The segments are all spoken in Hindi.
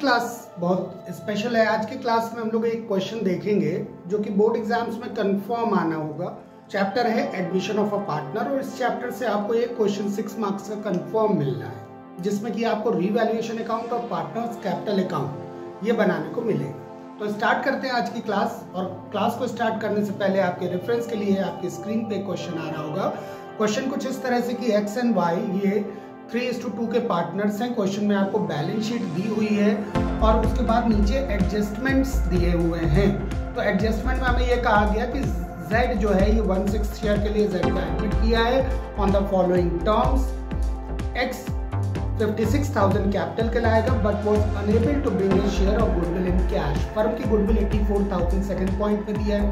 क्लास बहुत स्पेशल है। आज की क्लास में हम लोग एक क्वेश्चन देखेंगे जो कि बोर्ड एग्जाम्स में कंफर्म आना होगा। चैप्टर है एडमिशन ऑफ अ पार्टनर और इस चैप्टर से आपको एक क्वेश्चन 6 मार्क्स का कंफर्म मिलना है, जिसमें कि आपको रीवैल्यूएशन अकाउंट और पार्टनर्स कैपिटल अकाउंट ये बनाने को मिलेगा। तो स्टार्ट करते हैं आज की क्लास। और क्लास को स्टार्ट करने से पहले आपके रेफरेंस के लिए आपकी स्क्रीन पे क्वेश्चन आ रहा होगा। क्वेश्चन कुछ इस तरह से कि एक्स एंड वाई ये 3:2 के पार्टनर्स हैं। क्वेश्चन में आपको बैलेंस शीट दी हुई है और उसके बाद नीचे एडजस्टमेंट्स दिए हुए हैं। तो एडजस्टमेंट में हमें ये कहा गया कि Z जो है ये 1/6 शेयर के लिए Z का एडमिट किया है on the following terms. X 56,000 capital के लाएगा but was unable to bring his share of goodwill in cash. Firm की गुडविल 84,000 सेकंड पॉइंट में दिया है।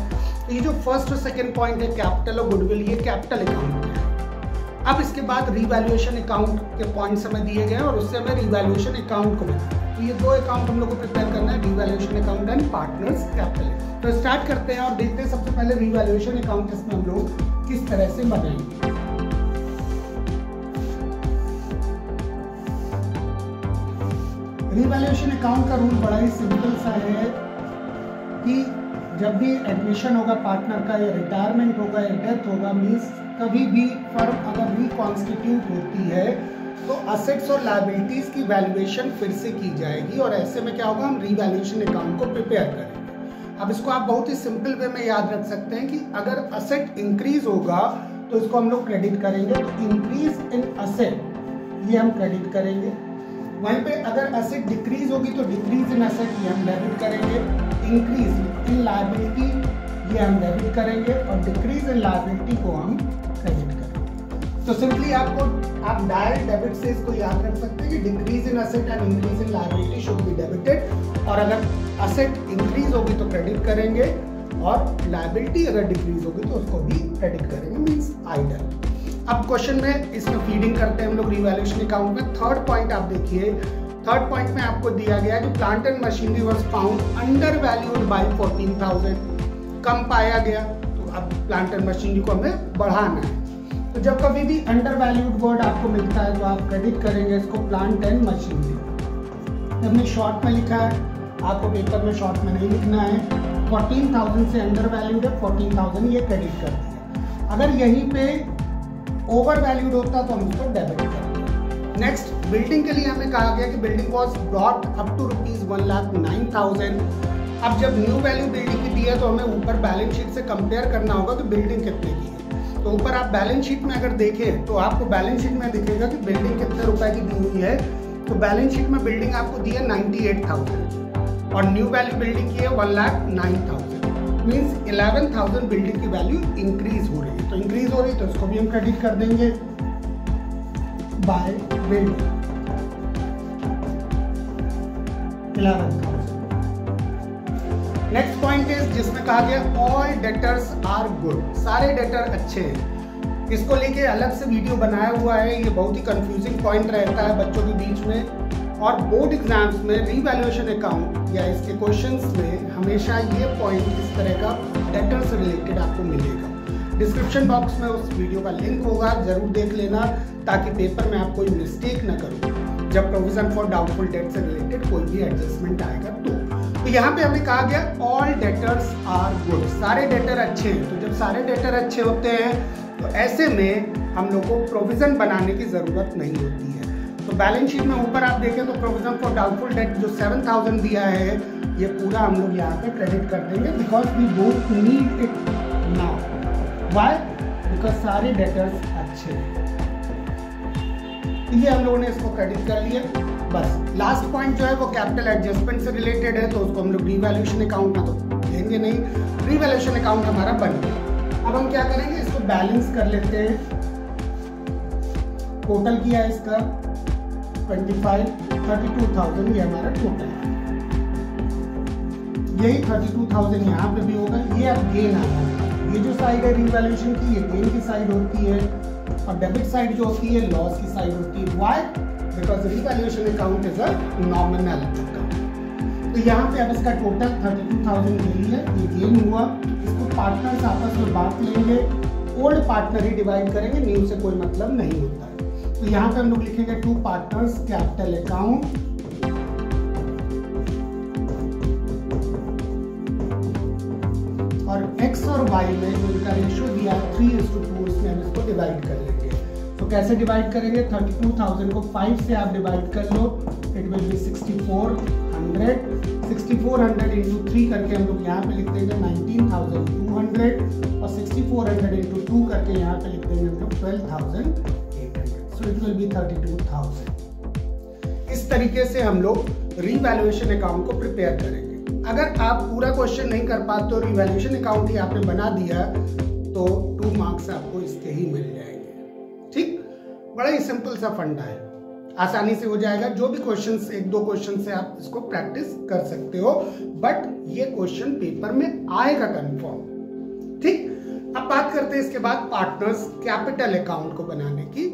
तो ये जो फर्स्ट और सेकंड पॉइंट है कैपिटल और गुडविल, ये कैपिटल अकाउंट है। अब इसके बाद रीवैल्यूएशन अकाउंट के पॉइंट्स हमें दिए गए और उससे हमें रीवैल्यूएशन अकाउंट को बनाना है। तो ये दो अकाउंट हम लोग को प्रिपेयर करना है, revaluation account and partners capital. तो स्टार्ट करते हैं और देखते हैं सबसे पहले रीवैल्यूएशन अकाउंट इसमें हम लोग किस तरह से बनाएंगे। रीवैल्यूएशन अकाउंट का रूल बड़ा ही सिंपल सा है कि जब भी एडमिशन होगा पार्टनर का या रिटायरमेंट होगा या डेथ होगा, मींस कभी भी फर्म अगर रिकॉन्स्टिट्यूट होती है तो असेट्स और लायबिलिटीज की वैल्यूएशन फिर से की जाएगी और ऐसे में क्या होगा, हम रीवैल्यूएशन अकाउंट को प्रिपेयर करेंगे। अब इसको आप बहुत ही सिंपल वे में याद रख सकते हैं कि अगर असेट इंक्रीज होगा तो इसको हम लोग क्रेडिट करेंगे। तो इंक्रीज इन असेट ये हम क्रेडिट करेंगे। वहीं पे अगर असेट डिक्रीज होगी तो डिक्रीज इन असेट ये हम डेबिट करेंगे। इंक्रीज इन लायबिलिटी ये हम डेबिट करेंगे और डिक्रीज इन लायबिलिटी को हम क्रेडिट करेंगे। तो सिंपली आप डायरेक्ट डेबिट से इसको याद रख सकते हैं कि decrease in asset and increase in liability should be debited. और अगर असेट इंक्रीज होगी तो क्रेडिट करेंगे और लायबिलिटी अगर डिक्रीज होगी तो उसको भी क्रेडिट करेंगे, मींस आइडल। अब क्वेश्चन में इसमें फीडिंग करते हैं हम लोग रीवैल्यूएशन अकाउंट में। थर्ड पॉइंट आप देखिए, थर्ड पॉइंट में आपको दिया गया है कि plant and machinery was found under valued bye 14,000, कम पाया गया। तो अब प्लांट एंड मशीनरी को हमें बढ़ाना है। तो जब कभी भी अंडर वैल्यूड वर्ड आपको मिलता है तो आप क्रेडिट करेंगे इसको प्लांट एंड मशीनरी। हमने शॉर्ट में लिखा है, आपको पेपर में शॉर्ट में नहीं लिखना है। 14,000 से अंडर वैल्यूड है, 14,000 ये क्रेडिट कर दिया। अगर यहीं पे ओवर वैल्यूड होता तो हम उसको डेबिट करते। नेक्स्ट, बिल्डिंग के लिए हमें कहा गया कि building was brought up to ₹1,09,000। अब जब न्यू वैल्यू बिल्डिंग की दी है तो हमें ऊपर बैलेंस शीट से कंपेयर करना होगा कि बिल्डिंग कितने की है। तो ऊपर आप बैलेंस शीट में अगर देखें तो आपको बैलेंस शीट में दिखेगा कि बिल्डिंग कितने रुपए की दी हुई है। तो बैलेंस शीट में बिल्डिंग आपको दी है 98,000 और न्यू वैल्यू बिल्डिंग की है 1,09,000, मीन्स 11,000 बिल्डिंग की वैल्यू इंक्रीज हो रही है। तो इंक्रीज हो रही है तो इसको भी हम क्रेडिट कर देंगे by building 11,000। Next point is जिसमें कहा गया ऑल डेटर्स आर गुड, सारे डेटर अच्छे हैं। इसको लेके अलग से वीडियो बनाया हुआ है। ये बहुत ही कंफ्यूजिंग पॉइंट रहता है बच्चों के बीच में और बोर्ड एग्जाम्स में रीवैल्यूएशन अकाउंट या इसके क्वेश्चंस में हमेशा ये पॉइंट इस तरह का डेटर से रिलेटेड आपको मिलेगा। डिस्क्रिप्शन बॉक्स में उस वीडियो का लिंक होगा, जरूर देख लेना ताकि पेपर में आप कोई मिस्टेक ना करो जब प्रोविजन फॉर डाउटफुल डेट से रिलेटेड कोई भी एडजस्टमेंट आएगा। तो यहाँ पे हमें कहा गया ऑल डेटर्स आर गुड, सारे डेटर अच्छे हैं। तो जब सारे डेटर अच्छे होते हैं तो ऐसे में हम लोग को प्रोविजन बनाने की जरूरत नहीं होती है। तो बैलेंस शीट में ऊपर आप देखें तो प्रोविजन फॉर डाउटफुल डेट जो 7,000 दिया है ये पूरा हम लोग यहाँ पे क्रेडिट कर देंगे because we don't need it now. Why? Because सारे डेटर्स अच्छे हैं। ये हम लोगों ने इसको क्रेडिट कर लिया। बस लास्ट पॉइंट जो है वो कैपिटल एडजस्टमेंट से रिलेटेड है तो उसको हम लोग रीवैल्यूएशन अकाउंट में तो लेंगे नहीं। रीवैल्यूएशन अकाउंट हमारा बन गया। अब हम क्या करेंगे, इसको बैलेंस कर लेते हैं। टोटल किया है इसका 32,000 ये हमारा टोटल है। यही 32,000 यहाँ पे भी होगा। ये अब गेन आ रहा है। ये जो साइड है रीवैल्यूएशन की ये गेन की साइड होती है और डेबिट साइड जो होती है लॉस की साइड होती है। Why? Because revaluation account is a nominal account. तो यहाँ पे अब इसका टोटल 32,000 गेन है, ये गेन हुआ। इसको पार्टनर्स आपस में बांट लेंगे, ओल्ड पार्टनर ही डिवाइड करेंगे, न्यू से कोई मतलब नहीं होता है। तो यहाँ पे हम लोग लिखेंगे टू पार्टनर्स कैपिटल अकाउंट और x और y में जो इनका रेशियो दिया है 3:2, इसमें हम इसको डिवाइड कर लेंगे। तो कैसे डिवाइड करेंगे? 32,000 को 5 से आप डिवाइड कर लो, इट विल बी 6400। 6400 इंटू 3 करके हम लोग यहाँ पे लिख देंगे 19,200 और 6400 इंटू 2 करके यहाँ पे लिख देंगे हम लोग 12,800। So it will be 32,000। इस तरीके से हम लोग रीवैल्यूएशन अकाउंट को प्रिपेयर करेंगे। अगर आप पूरा क्वेश्चन नहीं कर पाते तो रीवैल्यूएशन अकाउंट ही आपने बना दिया तो 2 मार्क्स आपको इसके ही मिल जाएंगे। ठीक, बड़ा ही सिंपल सा फंडा है, आसानी से हो जाएगा। जो भी क्वेश्चंस, 1-2 क्वेश्चन से आप इसको प्रैक्टिस कर सकते हो, बट ये क्वेश्चन पेपर में आएगा कंफर्म। ठीक, अब बात करते हैं इसके बाद पार्टनर्स कैपिटल अकाउंट को बनाने की।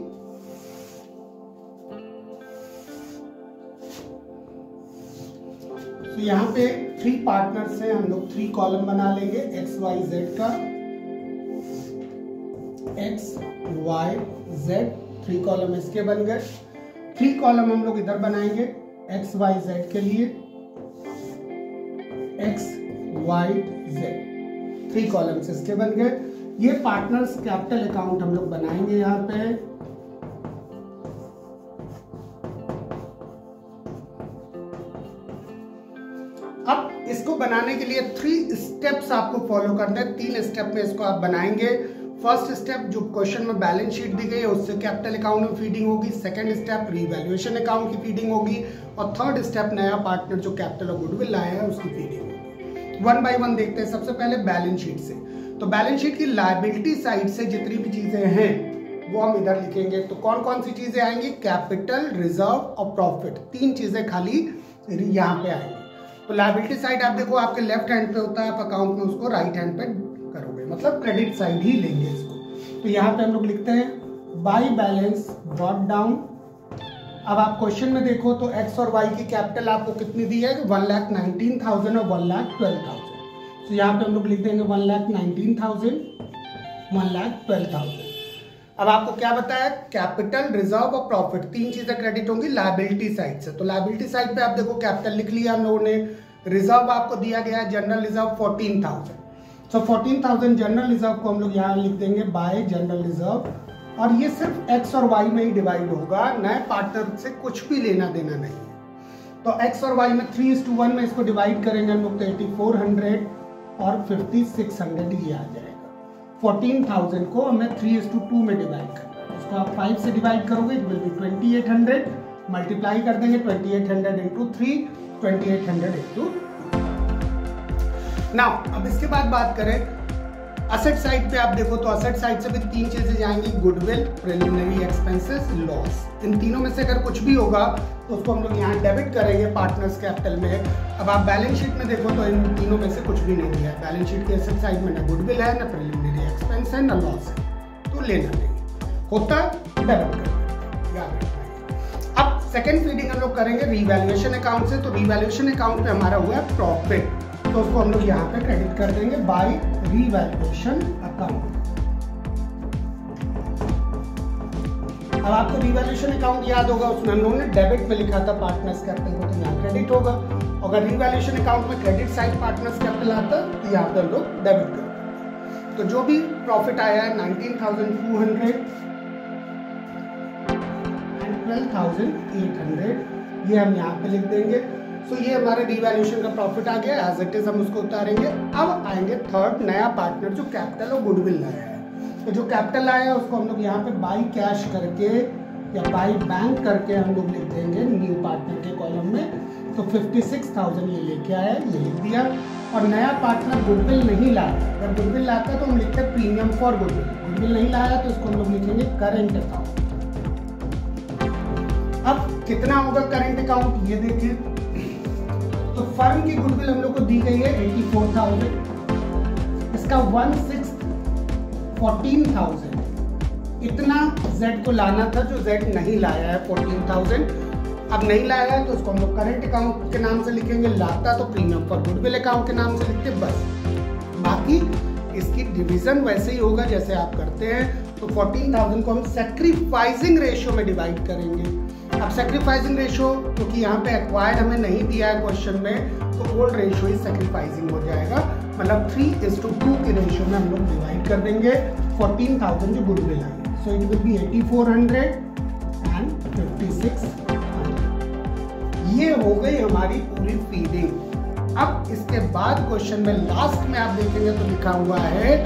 तो यहाँ पे 3 पार्टनर्स हैं, हम लोग 3 कॉलम बना लेंगे एक्स वाई जेड का। एक्स वाई जेड 3 कॉलम इसके बन गए। 3 कॉलम हम लोग इधर बनाएंगे एक्स वाई जेड के लिए। एक्स वाई जेड 3 कॉलम्स इसके बन गए। ये पार्टनर्स कैपिटल अकाउंट हम लोग बनाएंगे यहाँ पे। अब इसको बनाने के लिए 3 स्टेप्स आपको फॉलो करना है। 3 स्टेप में इसको आप बनाएंगे। फर्स्ट स्टेप जो क्वेश्चन में बैलेंस शीट दी गई है उससे कैपिटल अकाउंट में फीडिंग होगी। सेकंड स्टेप रीवैल्यूएशन अकाउंट की फीडिंग होगी और थर्ड स्टेप नया पार्टनर जो कैपिटल और गुडविल लाया है उसकी फीडिंग होगी। 1 बाय 1 देखते हैं। सबसे पहले बैलेंस शीट से। तो बैलेंस शीट की लायबिलिटी साइड से जितनी भी चीजें हैं वो हम इधर लिखेंगे। तो कौन कौन सी चीजें आएंगी? कैपिटल, रिजर्व और प्रॉफिट, 3 चीजें खाली यहाँ पे आएंगी। तो लायबिलिटी साइड आप देखो आपके लेफ्ट हैंड पे होता है, आप अकाउंट में उसको राइट हैंड पे करोगे, मतलब क्रेडिट साइड ही लेंगे इसको। तो यहाँ पे हम लोग लिखते हैं बाय बैलेंस ब्रॉट डाउन। अब आप क्वेश्चन में देखो तो एक्स और वाई की कैपिटल आपको कितनी दी है? 1,19,000 और 1,12,000। तो यहाँ पे हम लोग लिख देंगे 1,19,000, 1,12,000। अब आपको क्या बताया? कैपिटल, रिजर्व और प्रॉफिट, 3 चीजें क्रेडिट होंगी लायबिलिटी साइड से। तो लायबिलिटी साइड पे आप देखो कैपिटल लिख लिया हम लोगों ने। रिजर्व आपको दिया गया है जनरल रिजर्व 14,000। तो 14,000 जनरल रिजर्व को हम लोग यहाँ लिख देंगे बाय जनरल रिजर्व। और ये सिर्फ एक्स और वाई में ही डिवाइड होगा, नए पार्टनर से कुछ भी लेना देना नहीं है। तो एक्स और वाई में 3:1 में इसको डिवाइड करेंगे हम लोग तो 8400 और 5600 ये आ जाएगा। 14,000 को हमें 3:2 में डिवाइड करना है। उसको आप 5 से डिवाइड करोगे, इट विल बी 2800। मल्टीप्लाई कर देंगे 2800 इंटू 3, 2800 इंटू। नाउ अब इसके बाद बात करें असेट साइड पे। आप देखो तो असेट साइड से भी 3 चीजें जाएंगी, गुडविल, प्रिलिमिनरी एक्सपेंसेस, लॉस। इन तीनों में से अगर कुछ भी होगा तो उसको हम लोग यहाँ डेबिट करेंगे पार्टनर्स कैपिटल में। अब आप बैलेंस शीट में देखो तो इन तीनों में से कुछ भी नहीं दिया है। बैलेंस शीट के एसेट साइड में ना गुडविल है, ना प्रिलिमिनरी एक्सपेंस है, ना लॉस है, तो लेना नहीं होता, डेबिट कर याद रखना है। अब सेकेंड फीडिंग हम लोग करेंगे रीवैल्यूएशन अकाउंट से। तो रीवैल्यूएशन अकाउंट में हमारा हुआ है प्रॉफिट, तो उसको हम लोग यहाँ पे क्रेडिट कर देंगे बाय रीवैल्यूएशन अकाउंट। अब आपको रीवैल्यूएशन अकाउंट याद होगा, उसमें हम लोगों ने डेबिट में लिखा था पार्टनर्स कैपिटल को, तो यहाँ क्रेडिट होगा। अगर रीवैल्यूएशन अकाउंट में क्रेडिट साइड पार्टनर्स कैपिटल आता तो यहाँ पे हम लोग डेबिट करते। तो जो भी प्रॉफिट आया है 19,200 एंड 12,800 ये हम यहाँ पे लिख देंगे। तो ये हमारे रीवैल्यूएशन का प्रॉफिट आ गया, एज इट इज हम उसको उतारेंगे। अब आएंगे थर्ड नया पार्टनर जो कैपिटल और गुडविल लाया है। तो जो कैपिटल आया है उसको हम लोग यहाँ पे बाय कैश करके या बाय बैंक करके हम लोग लिख देंगे न्यू पार्टनर के कॉलम में। तो 56,000 ये लेके आया, ये लिख दिया। और नया पार्टनर गुडविल नहीं लाया, अगर गुडविल लाता है तो हम लिखते हैं प्रीमियम फॉर गुडविल। गुडविल नहीं लाया तो इसको हम लोग लिखेंगे करेंट अकाउंट। अब कितना होगा करेंट अकाउंट ये देखिए। तो फर्म की गुडविल हम लोग को दी गई है 84,000, इसका 1/6 14,000 इतना जेड को लाना था जो जेड नहीं लाया है 14,000। अब नहीं लाया है तो उसको हम लोग करेंट अकाउंट के नाम से लिखेंगे, लाता तो प्रीमियम फॉर गुडविल अकाउंट के नाम से लिखते बस। बाकी इसकी डिवीजन वैसे ही होगा जैसे आप करते हैं। तो 14,000 को हम सैक्रिफाइसिंग रेशियो में डिवाइड करेंगे। अब सैक्रिफाइसिंग रेशियो क्योंकि यहाँ पे एक्वायर्ड हमें नहीं दिया है क्वेश्चन में, तो होल रेशियो इज सेक्रीफाइसिंग हो जाएगा, मतलब 3:2 के रेशियो में हम लोग डिवाइड कर देंगे 14,000 जो गुडविल है। So it will be 8400 and 5600। ये हो गई हमारी पूरी फीडिंग। अब इसके बाद क्वेश्चन में लास्ट में आप देखेंगे तो लिखा हुआ है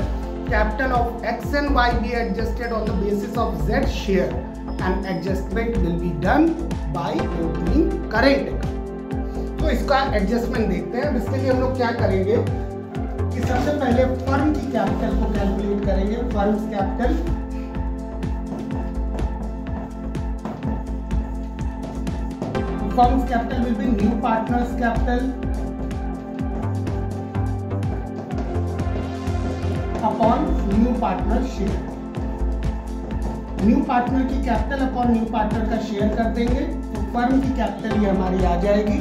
capital of X and Y be adjusted on the basis of Z share and adjustment will be done by opening current account. तो इसका एडजस्टमेंट देखते हैं। अब इसके लिए हम लोग क्या करेंगे कि सबसे पहले फर्म की कैपिटल को कैलकुलेट करेंगे। Firms capital will be new partners capital upon new partner share। New partner की कैपिटल अपॉन न्यू पार्टनर का शेयर कर देंगे तो फर्म की कैपिटल ये हमारी आ जाएगी।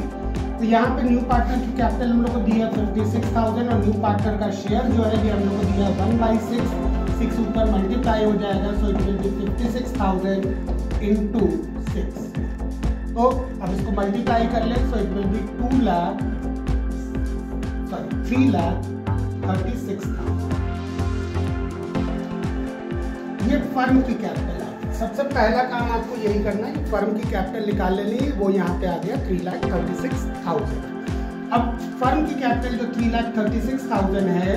तो यहाँ पे न्यू पार्टनर की कैपिटल हम लोग को दिया 56,000 और न्यू पार्टनर का शेयर जो है ये हम लोग को दिया 1/6, 6 ऊपर मल्टीप्लाई हो जाएगा। So it will be 56,000 into 6। तो अब इसको मल्टीप्लाई कर ले। So it will be 3,36,000। ये फर्म की कैपिटल है। सबसे पहला काम आपको यही करना है कि फर्म की कैपिटल निकाल लेनी है। वो यहाँ पे आ गया 3,36,000। अब फर्म की कैपिटल जो 3,36,000 है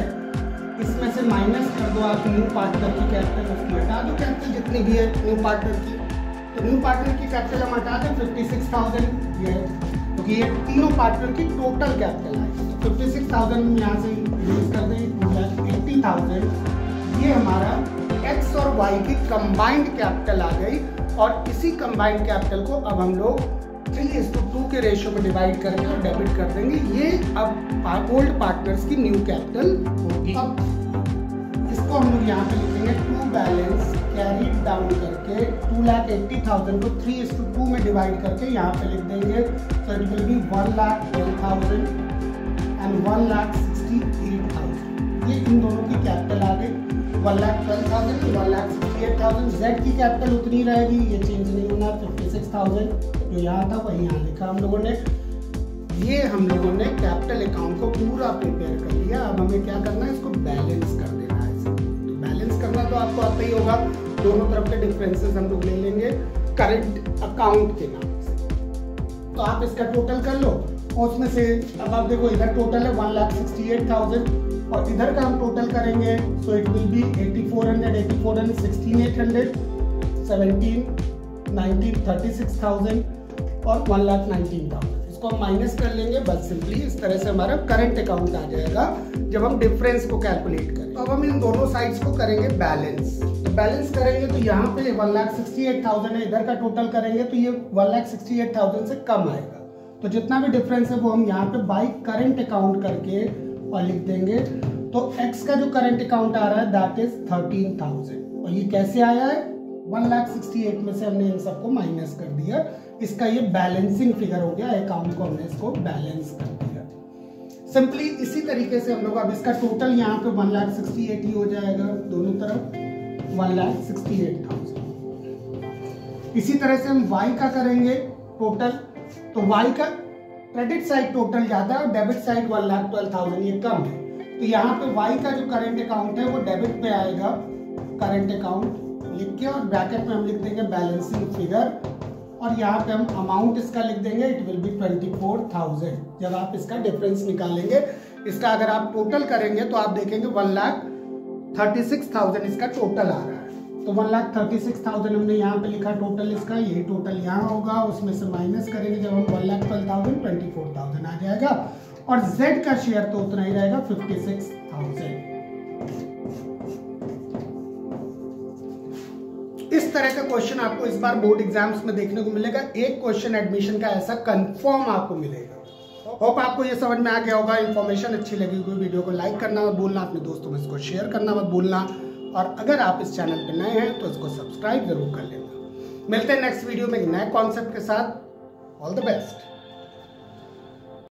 इसमें से माइनस कर दो आप न्यू पार्टनर की कैपिटल, उसकी हटा दो कैपिटल जितनी भी है न्यू पार्टनर की। तो न्यू पार्टनर की कैपिटल हम हटा दें 56,000 ये, क्योंकि ये तीनों पार्टनर की टोटल कैपिटल है। 56,000 हम यहाँ से यूज कर दें 2,80,000। ये हमारा एक्स और वाई की कंबाइंड कैपिटल आ गई और इसी कंबाइंड कैपिटल को अब हम लोग 3:2 के रेशियो में डिवाइड करके और डेबिट कर देंगे। ये अब ओल्ड पार्टनर्स की न्यू कैपिटल होगी। अब इसको हम लोग यहाँ पे लिखेंगे टू बैलेंस कैरी डाउन करके 2,80,000 को 3:2 में डिवाइड करके यहाँ पे लिख देंगे। तो इट विल बी 1,12,000 एंड 1,68,000। ये इन दोनों की कैपिटल आ गई 1,12,000 और 1,68,000। जेड की कैपिटल उतनी रहेगी, ये चेंज नहीं होना। 56,000 जो यहाँ था वही यहाँ लिखा हम लोगों ने। ये हम लोगों ने कैपिटल अकाउंट को पूरा प्रिपेयर कर लिया। अब हमें क्या करना है, इसको बैलेंस कर देना है। तो बैलेंस करना तो आपको आता ही होगा। दोनों तरफ के डिफरेंसेस हम लोग ले लेंगे करंट अकाउंट के नाम से। तो आप इसका टोटल कर लो और उसमें से अब आप देखो इधर टोटल है 1,68,000 और इधर का हम टोटल करेंगे। सो इट विल बी 8,400, 16,800, 17, 19, 36,000 और 1,19,000। इसको हम माइनस कर लेंगे बस सिंपली। इस तरह से हमारा करंट अकाउंट आ जाएगा जब हम डिफरेंस को कैलकुलेट करें। तो अब हम इन दोनों साइड्स को करेंगे बैलेंस। तो बैलेंस करेंगे तो यहाँ पे 1,68,000 है, इधर का टोटल करेंगे तो ये 1,68,000 से कम आएगा। तो जितना भी डिफरेंस है वो हम यहाँ पे बाई करंट अकाउंट करके और लिख देंगे। तो x का जो करंट अकाउंट आ रहा है दैट इज 13,000 और ये कैसे आया है 1,68,000 में से हमने इन सबको माइनस कर दिया। इसका ये बैलेंसिंग फिगर हो गया। अकाउंट को हमने इसको बैलेंस कर दिया। सिंपली इसी तरीके से हम लोग अब इसका टोटल यहाँ पे 1,68,000 ही हो जाएगा दोनों तरफ 1,68,000। इसी तरह से हम y का करेंगे टोटल। तो y का क्रेडिट साइड टोटल ज्यादा और डेबिट साइड 1,12,000 ये कम है। तो यहाँ पे y का जो करंट अकाउंट है वो डेबिट पे आएगा। करंट अकाउंट लिख के और ब्रैकेट में हम लिख देंगे बैलेंसिंग फिगर और यहाँ पे हम अमाउंट इसका लिख देंगे। It will be 24,000। जब आप इसका डिफरेंस निकालेंगे, इसका अगर आप टोटल करेंगे तो आप देखेंगे 1,36,000 इसका टोटल आ रहा है। तो 1,36,000 हमने यहाँ पे लिखा टोटल इसका। ये टोटल यहाँ होगा, उसमें से माइनस करेंगे जब हम 1,12,000 24,000 आ जाएगा और Z का शेयर तो उतना ही रहेगा 56,000। इस तरह का क्वेश्चन आपको इस बार बोर्ड एग्जाम्स में देखने को मिलेगा। एक क्वेश्चन एडमिशन का ऐसा कंफर्म आपको मिलेगा। होप आपको ये समझ में आ गया होगा। इन्फॉर्मेशन अच्छी लगी हुई वीडियो को लाइक करना मत भूलना, अपने दोस्तों में इसको शेयर करना मत भूलना और अगर आप इस चैनल पर नए हैं तो इसको सब्सक्राइब जरूर कर लेना। मिलते हैं नेक्स्ट वीडियो में एक नए कॉन्सेप्ट के साथ। All the best.